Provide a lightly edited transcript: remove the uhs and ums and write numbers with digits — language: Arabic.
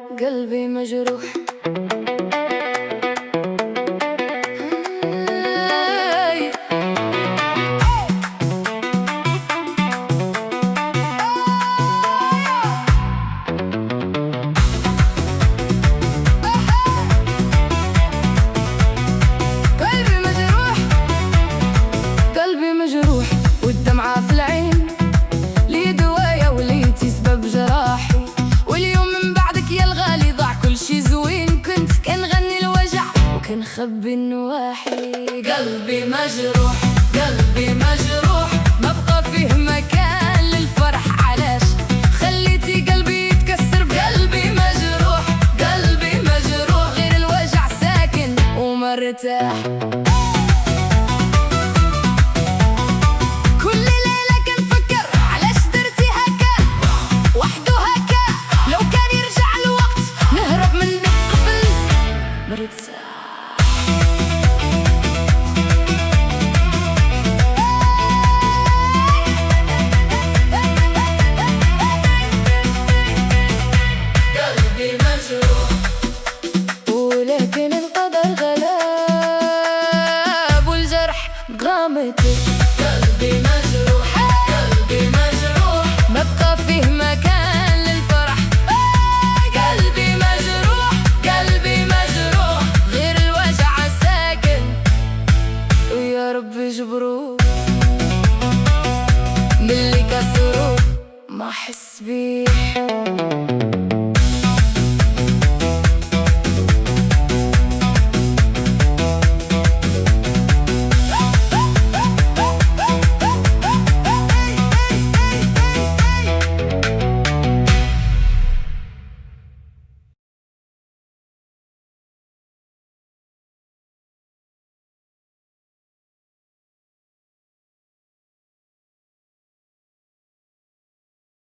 قلبي مجروح. قلبي مجروح والدمعة في العين، لي دوايا وليتي سبب جراحي. واليوم من بعدك يا الغالي ضاع كل شي زوين، كنت كنغني الوجع وكنخبي النواحي. قلبي مجروح، قلبي مجروح، ما بقى فيه مكان للفرح. علاش خليتي قلبي يتكسر بقلبي مجروح؟ قلبي مجروح غير الوجع ساكن ومرتاح.